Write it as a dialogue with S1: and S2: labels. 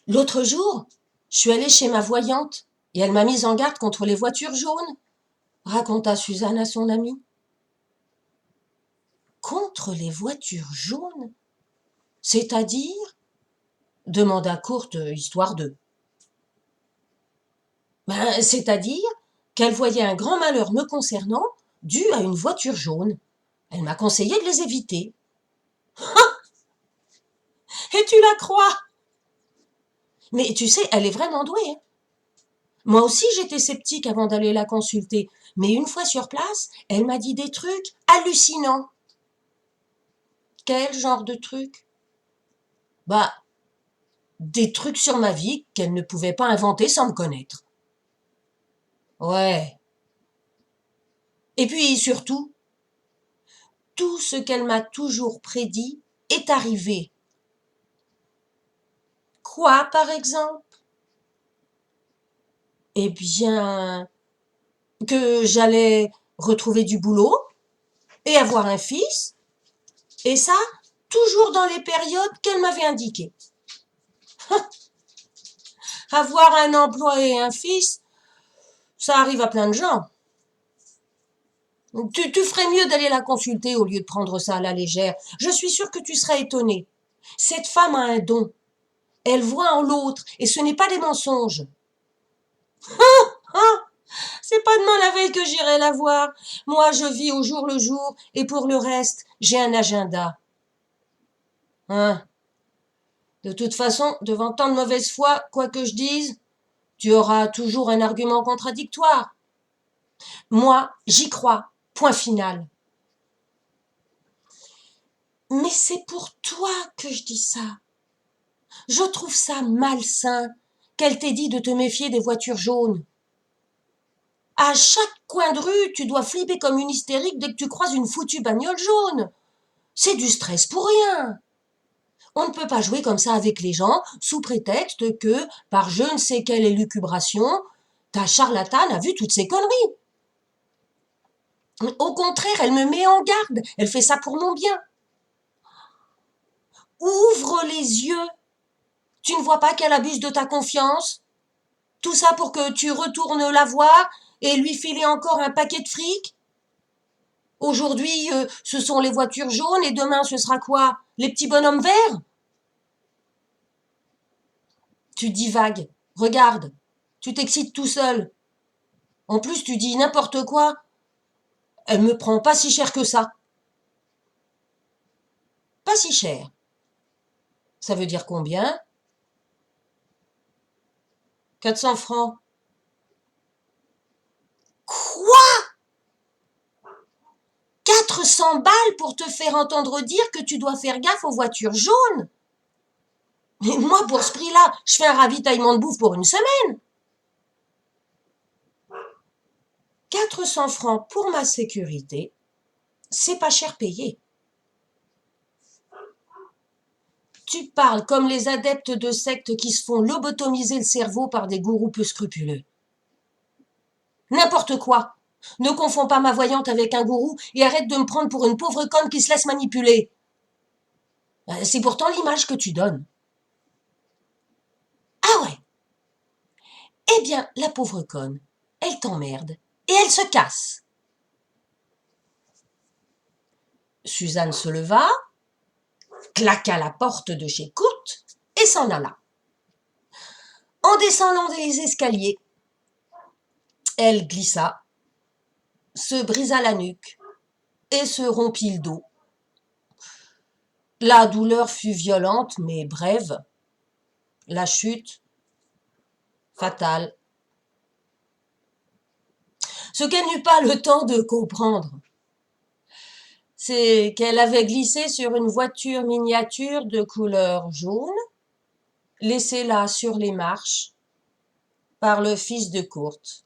S1: L'autre jour, je suis allée chez ma voyante et elle m'a mise en garde contre les voitures jaunes, raconta Suzanne à son amie. Contre les voitures jaunes? C'est-à-dire? Demanda Courte, histoire de. C'est-à-dire qu'elle voyait un grand malheur me concernant dû à une voiture jaune. Elle m'a conseillé de les éviter. Et tu la crois? Mais tu sais, elle est vraiment douée, hein. Moi aussi, j'étais sceptique avant d'aller la consulter. Mais une fois sur place, elle m'a dit des trucs hallucinants. Quel genre de trucs? Bah, des trucs sur ma vie qu'elle ne pouvait pas inventer sans me connaître. Ouais. Et puis surtout, tout ce qu'elle m'a toujours prédit est arrivé. Quoi, par exemple? Eh bien, que j'allais retrouver du boulot et avoir un fils, et ça, toujours dans les périodes qu'elle m'avait indiquées. Avoir un emploi et un fils, ça arrive à plein de gens. Tu ferais mieux d'aller la consulter au lieu de prendre ça à la légère. Je suis sûre que tu serais étonné. Cette femme a un don. Elle voit en l'autre, et ce n'est pas des mensonges. Hein? C'est pas demain la veille que j'irai la voir. Moi, je vis au jour le jour, et pour le reste, j'ai un agenda. Hein? De toute façon, devant tant de mauvaise foi, quoi que je dise, tu auras toujours un argument contradictoire. Moi, j'y crois. Point final. Mais c'est pour toi que je dis ça. Je trouve ça malsain qu'elle t'ait dit de te méfier des voitures jaunes. À chaque coin de rue, tu dois flipper comme une hystérique dès que tu croises une foutue bagnole jaune. C'est du stress pour rien. On ne peut pas jouer comme ça avec les gens sous prétexte que, par je ne sais quelle élucubration, ta charlatane a vu toutes ces conneries. Au contraire, elle me met en garde. Elle fait ça pour mon bien. Ouvre les yeux. Tu ne vois pas qu'elle abuse de ta confiance? Tout ça pour que tu retournes la voir et lui filer encore un paquet de fric? Aujourd'hui, ce sont les voitures jaunes et demain, ce sera quoi? Les petits bonhommes verts? Tu divagues. Regarde. Tu t'excites tout seul. En plus, tu dis n'importe quoi. Elle me prend pas si cher que ça. Pas si cher. Ça veut dire combien? 400 francs. Quoi? 400 balles pour te faire entendre dire que tu dois faire gaffe aux voitures jaunes? Mais moi, pour ce prix-là, je fais un ravitaillement de bouffe pour une semaine. 400 francs pour ma sécurité, c'est pas cher payé. Tu parles comme les adeptes de sectes qui se font lobotomiser le cerveau par des gourous peu scrupuleux. N'importe quoi. Ne confonds pas ma voyante avec un gourou et arrête de me prendre pour une pauvre conne qui se laisse manipuler. C'est pourtant l'image que tu donnes. Ah ouais. Eh bien, la pauvre conne, elle t'emmerde et elle se casse. Suzanne se leva, claqua la porte de chez Courte et s'en alla. En descendant les escaliers, elle glissa, se brisa la nuque et se rompit le dos. La douleur fut violente mais brève. La chute, fatale. Ce qu'elle n'eut pas le temps de comprendre, c'est qu'elle avait glissé sur une voiture miniature de couleur jaune, laissée là sur les marches par le fils de Courte.